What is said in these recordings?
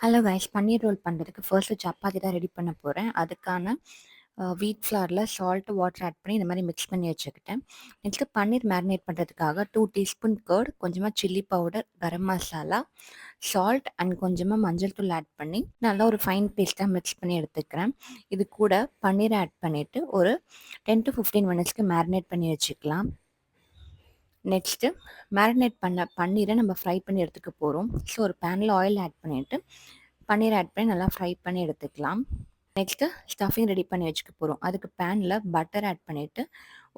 Hello guys, பன்னீர் role பண்ணுறதுக்கு first chapati தான் ready பண்ண போகிறேன். அதுக்கான வீட் ஃப்ளாரில் சால்ட், வாட்டர் ஆட் பண்ணி இந்த மாதிரி மிக்ஸ் பண்ணி வச்சுக்கிட்டேன். நெக்ஸ்ட்டு பன்னீர் மேரினேட் பண்ணுறதுக்காக 2 டீஸ்பூன் கர்ட், கொஞ்சமாக chilli powder, garam masala, salt and கொஞ்சமாக மஞ்சள் தூள் ஆட் பண்ணி நல்லா ஒரு ஃபைன் பேஸ்ட்டாக மிக்ஸ் பண்ணி எடுத்துக்கிறேன். இது கூட பன்னீர் ஆட் பண்ணிவிட்டு ஒரு 10 to 15 மினிட்ஸ்க்கு மேரினேட் பண்ணி வச்சுக்கலாம். நெக்ஸ்ட்டு மேரினேட் பண்ண பன்னீரை நம்ம ஃப்ரை பண்ணி எடுத்துக்க போகிறோம். ஸோ ஒரு பேனில் ஆயில் ஆட் பண்ணிவிட்டு பன்னீர் ஆட் பண்ணி நல்லா ஃப்ரை பண்ணி எடுத்துக்கலாம். நெக்ஸ்ட்டு ஸ்டஃபிங் ரெடி பண்ணி வச்சுக்க போகிறோம். அதுக்கு பேனில் பட்டர் ஆட் பண்ணிவிட்டு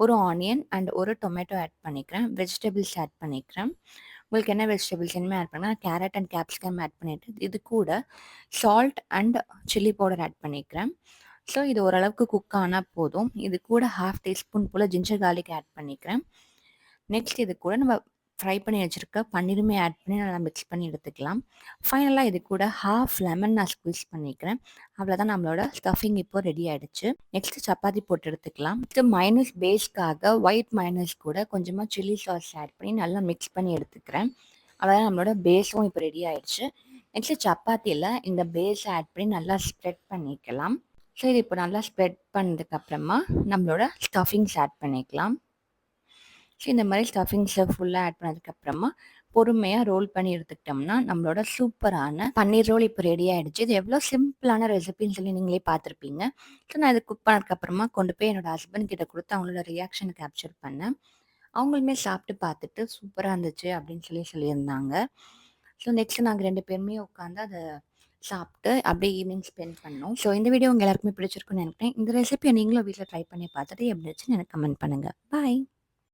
ஒரு ஆனியன் அண்ட் ஒரு டொமேட்டோ ஆட் பண்ணிக்கிறேன். வெஜிடபிள்ஸ் ஆட் பண்ணிக்கிறேன். உங்களுக்கு என்ன வெஜிடபிள்ஸ் இனிமேல் ஆட் பண்ணால் கேரட் அண்ட் கேப்சிகம் ஆட் பண்ணிவிட்டு இது கூட salt and chilli powder add பண்ணிக்கிறேன். ஸோ இது ஓரளவுக்கு குக் ஆனால் போதும். இது கூட 1/2 டீஸ்பூன் போல் ஜிஞ்சர் கார்லிக் ஆட் பண்ணிக்கிறேன். நெக்ஸ்ட் இது கூட நம்ம ஃப்ரை பண்ணி வச்சுருக்க பன்னீருமே ஆட் பண்ணி நல்லா மிக்ஸ் பண்ணி எடுத்துக்கலாம். ஃபைனலாக இது கூட ஹாஃப் லெமன் நான் ஸ்குவீஸ் பண்ணிக்கிறேன். அவ்வளோதான், நம்மளோட ஸ்டஃபிங் இப்போ ரெடி ஆகிடுச்சு. நெக்ஸ்ட்டு சப்பாத்தி போட்டு எடுத்துக்கலாம். நெக்ஸ்ட்டு மைனஸ் பேஸ்க்காக ஒயிட் மைனஸ் கூட கொஞ்சமாக சில்லி சாஸ் ஆட் பண்ணி நல்லா மிக்ஸ் பண்ணி எடுத்துக்கிறேன். அவ்வளோதான், நம்மளோட பேஸும் இப்போ ரெடி ஆகிடுச்சு. நெக்ஸ்ட்டு சப்பாத்தியில் இந்த பேஸ் ஆட் பண்ணி நல்லா ஸ்ப்ரெட் பண்ணிக்கலாம். ஸோ இது இப்போ நல்லா ஸ்ப்ரெட் பண்ணதுக்கப்புறமா நம்மளோட ஸ்டஃபிங்ஸ் ஆட் பண்ணிக்கலாம். ஸோ இந்த மாதிரி ஸ்டஃபிங்ஸை ஃபுல்லாக ஆட் பண்ணதுக்கப்புறமா பொறுமையாக ரோல் பண்ணி எடுத்துக்கிட்டோம்னா நம்மளோட சூப்பரான பன்னீர் ரோல் இப்போ ரெடி ஆகிடுச்சு. இது எவ்வளோ சிம்பிளான ரெசிபின்னு சொல்லி நீங்களே பார்த்துருப்பீங்க. ஸோ நான் இது குக் பண்ணதுக்கப்புறமா கொண்டு போய் என்னோடய ஹஸ்பண்ட் கிட்ட கொடுத்து அவங்களோட ரியாக்ஷனை கேப்சர் பண்ணேன். அவங்களுமே சாப்பிட்டு பார்த்துட்டு சூப்பராக இருந்துச்சு அப்படின்னு சொல்லியிருந்தாங்க. ஸோ நெக்ஸ்ட் நாங்கள் 2 பேருமே உட்காந்து அதை சாப்பிட்டு அப்படியே ஈவினிங் ஸ்பெண்ட் பண்ணோம். ஸோ இந்த வீடியோ உங்கள் எல்லாருக்குமே பிடிச்சிருக்குன்னு நினைக்கிறேன். இந்த ரெசிபியை நீங்களும் வீட்டில் ட்ரை பண்ணி பார்த்துட்டு எப்படி இருந்துச்சுன்னு எனக்கு கமெண்ட் பண்ணுங்கள். பாய்.